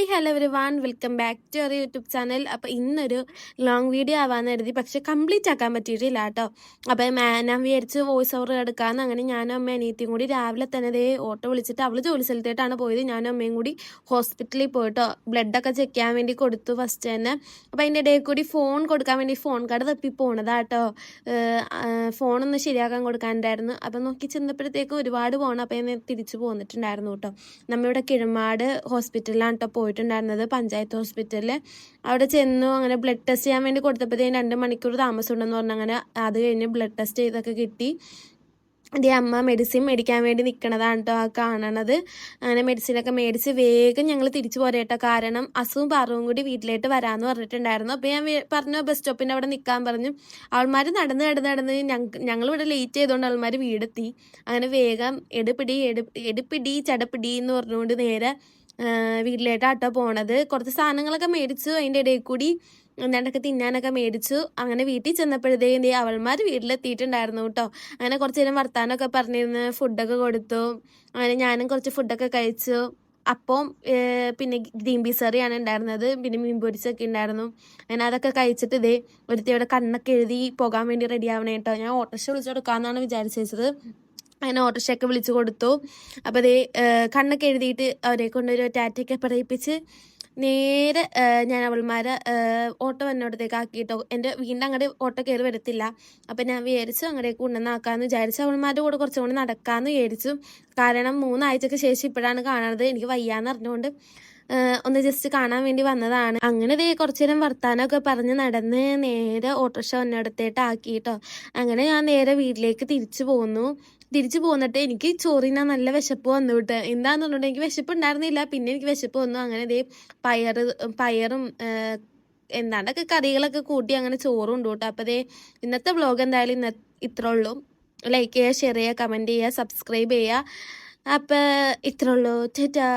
Hi hello everyone welcome back to our YouTube channel. അപ്പോൾ ഇന്നൊരു long video ആവാമെന്ന് കരുതി, പക്ഷെ കംപ്ലീറ്റ് ആക്കാൻ പറ്റിയിട്ടില്ല കേട്ടോ. അപ്പം ഞാൻ വിചാരിച്ച് വോയിസ് ഓവർ എടുക്കാമെന്ന്. അങ്ങനെ ഞാനും അമ്മ അനിയത്തിയും കൂടി രാവിലെ തന്നെ ദേ ഓട്ടോ വിളിച്ചിട്ട് അവൾ ജോലി സ്ഥലത്തേട്ടാണ് പോയത്. ഞാനും അമ്മയും കൂടി ഹോസ്പിറ്റലിൽ പോയിട്ടോ ബ്ലഡൊക്കെ ചെക്ക് ചെയ്യാൻ വേണ്ടി കൊടുത്തു ഫസ്റ്റ് തന്നെ. അപ്പോൾ അതിൻ്റെ ഇടയിൽ കൂടി ഫോൺ കൊടുക്കാൻ വേണ്ടി ഫോൺ കാർഡ് തപ്പി പോണതാട്ടോ. ഫോണൊന്ന് ശരിയാക്കാൻ കൊടുക്കാനുണ്ടായിരുന്നു. അപ്പം നോക്കി ചെന്നപ്പോഴത്തേക്കും ഒരുപാട് പോകണം. അപ്പോൾ ഞാൻ തിരിച്ചു പോന്നിട്ടുണ്ടായിരുന്നു കേട്ടോ. നമ്മളിവിടെ കിഴമാട് ഹോസ്പിറ്റലിലാണ് കേട്ടോ പോയിട്ടുണ്ടായിരുന്നത്, പഞ്ചായത്ത് ഹോസ്പിറ്റലിൽ. അവിടെ ചെന്നു. അങ്ങനെ ബ്ലഡ് ടെസ്റ്റ് ചെയ്യാൻ വേണ്ടി കൊടുത്തപ്പോഴത്തേക്കും 2 മണിക്കൂർ താമസമുണ്ടെന്ന് പറഞ്ഞു. അങ്ങനെ അത് കഴിഞ്ഞ് ബ്ലഡ് ടെസ്റ്റ് ചെയ്തൊക്കെ കിട്ടി. അതേ അമ്മ മെഡിസിൻ മേടിക്കാൻ വേണ്ടി നിൽക്കണതാണ് കേട്ടോ ആ കാണണത്. അങ്ങനെ മെഡിസിനൊക്കെ മേടിച്ച് വേഗം ഞങ്ങൾ തിരിച്ചു പോരേട്ടോ. കാരണം അസുവും പാറവും കൂടി വീട്ടിലേക്ക് വരാമെന്ന് പറഞ്ഞിട്ടുണ്ടായിരുന്നു. അപ്പോൾ ഞാൻ പറഞ്ഞു ബസ് സ്റ്റോപ്പിൻ്റെ അവിടെ നിൽക്കാൻ പറഞ്ഞു. അവന്മാർ നടന്ന് ഞങ്ങളിവിടെ ലേറ്റ് ചെയ്തുകൊണ്ട് അവന്മാർ വീടെത്തി. അങ്ങനെ വേഗം എടുപ്പിടി ചടപ്പിടി എന്ന് പറഞ്ഞുകൊണ്ട് നേരെ വീട്ടിലേട്ടാട്ടോ പോണത്. കുറച്ച് സാധനങ്ങളൊക്കെ മേടിച്ചു. അതിൻ്റെ ഇടയിൽ കൂടി എന്താണ്ടൊക്കെ തിന്നാനൊക്കെ മേടിച്ചു. അങ്ങനെ വീട്ടിൽ ചെന്നപ്പോഴത്തേക്കും അവൾമാർ വീട്ടിലെത്തിയിട്ടുണ്ടായിരുന്നു കേട്ടോ. അങ്ങനെ കുറച്ച് നേരം വർത്താനമൊക്കെ പറഞ്ഞിരുന്ന് ഫുഡൊക്കെ കൊടുത്തു. അങ്ങനെ ഞാനും കുറച്ച് ഫുഡൊക്കെ കഴിച്ചു. അപ്പം പിന്നെ ഗ്രീൻ പീസ് കറിയാണ് ഉണ്ടായിരുന്നത്. പിന്നെ മീൻ പൊരിച്ചൊക്കെ ഉണ്ടായിരുന്നു. അങ്ങനെ അതൊക്കെ കഴിച്ചിട്ട് ഒരുത്തിയുടെ കണ്ണൊക്കെ എഴുതി പോകാൻ വേണ്ടി റെഡി ആവണേ കേട്ടോ. ഞാൻ ഓട്ടോറിക്ഷ വിളിച്ചു കൊടുക്കാമെന്നാണ് വിചാരിച്ചത്. അങ്ങനെ ഓട്ടോറിക്ഷയൊക്കെ വിളിച്ചു കൊടുത്തു. അപ്പോൾ കണ്ണൊക്കെ എഴുതിയിട്ട് അവരെ കൊണ്ടൊരു ടാറ്റയൊക്കെ പറയിപ്പിച്ച് നേരെ ഞാൻ അവൾമാരെ ഓട്ടോ വന്നോടത്തേക്ക് ആക്കിയിട്ടോ. എൻ്റെ വീണ്ടും അങ്ങോട്ട് ഓട്ടോ കയറി വരത്തില്ല. അപ്പം ഞാൻ വിചാരിച്ചു അങ്ങോട്ടേക്ക് കൊണ്ടുവന്നാക്കാമെന്ന് വിചാരിച്ചു. അവൾമാരുടെ കൂടെ കുറച്ചും കൂടി നടക്കാമെന്ന് വിചാരിച്ചു. കാരണം 3 ആഴ്ചയ്ക്ക് ശേഷം ഇപ്പോഴാണ് കാണുന്നത്. എനിക്ക് വയ്യാന്ന് അറിഞ്ഞുകൊണ്ട് ഒന്ന് ജസ്റ്റ് കാണാൻ വേണ്ടി വന്നതാണ്. അങ്ങനെ കുറച്ചു നേരം വർത്താനമൊക്കെ പറഞ്ഞ് നടന്ന് നേരെ ഓട്ടോറിക്ഷ വന്നിടത്തേട്ട് ആക്കിയിട്ടോ. അങ്ങനെ ഞാൻ നേരെ വീട്ടിലേക്ക് തിരിച്ചു പോന്നിട്ട് എനിക്ക് ചോറിനാ നല്ല വിശപ്പ് വന്നു വിട്ട്. എന്താന്ന് പറഞ്ഞിട്ട് എനിക്ക് വിശപ്പ് ഉണ്ടായിരുന്നില്ല. പിന്നെ എനിക്ക് വിശപ്പ് വന്നു. അങ്ങനെ പയറും എന്താണ്ടൊക്കെ കറികളൊക്കെ കൂട്ടി അങ്ങനെ ചോറും ഉണ്ട് കേട്ടോ. അപ്പോൾ ഇന്നത്തെ വ്ലോഗ് എന്തായാലും ഇത്രേ ഉള്ളൂ. ലൈക്ക് ചെയ്യുക, ഷെയർ ചെയ്യുക, കമൻറ്റ് ചെയ്യുക, സബ്സ്ക്രൈബ് ചെയ്യുക. അപ്പോൾ ഇത്രേ ഉള്ളൂ. ടാറ്റാ.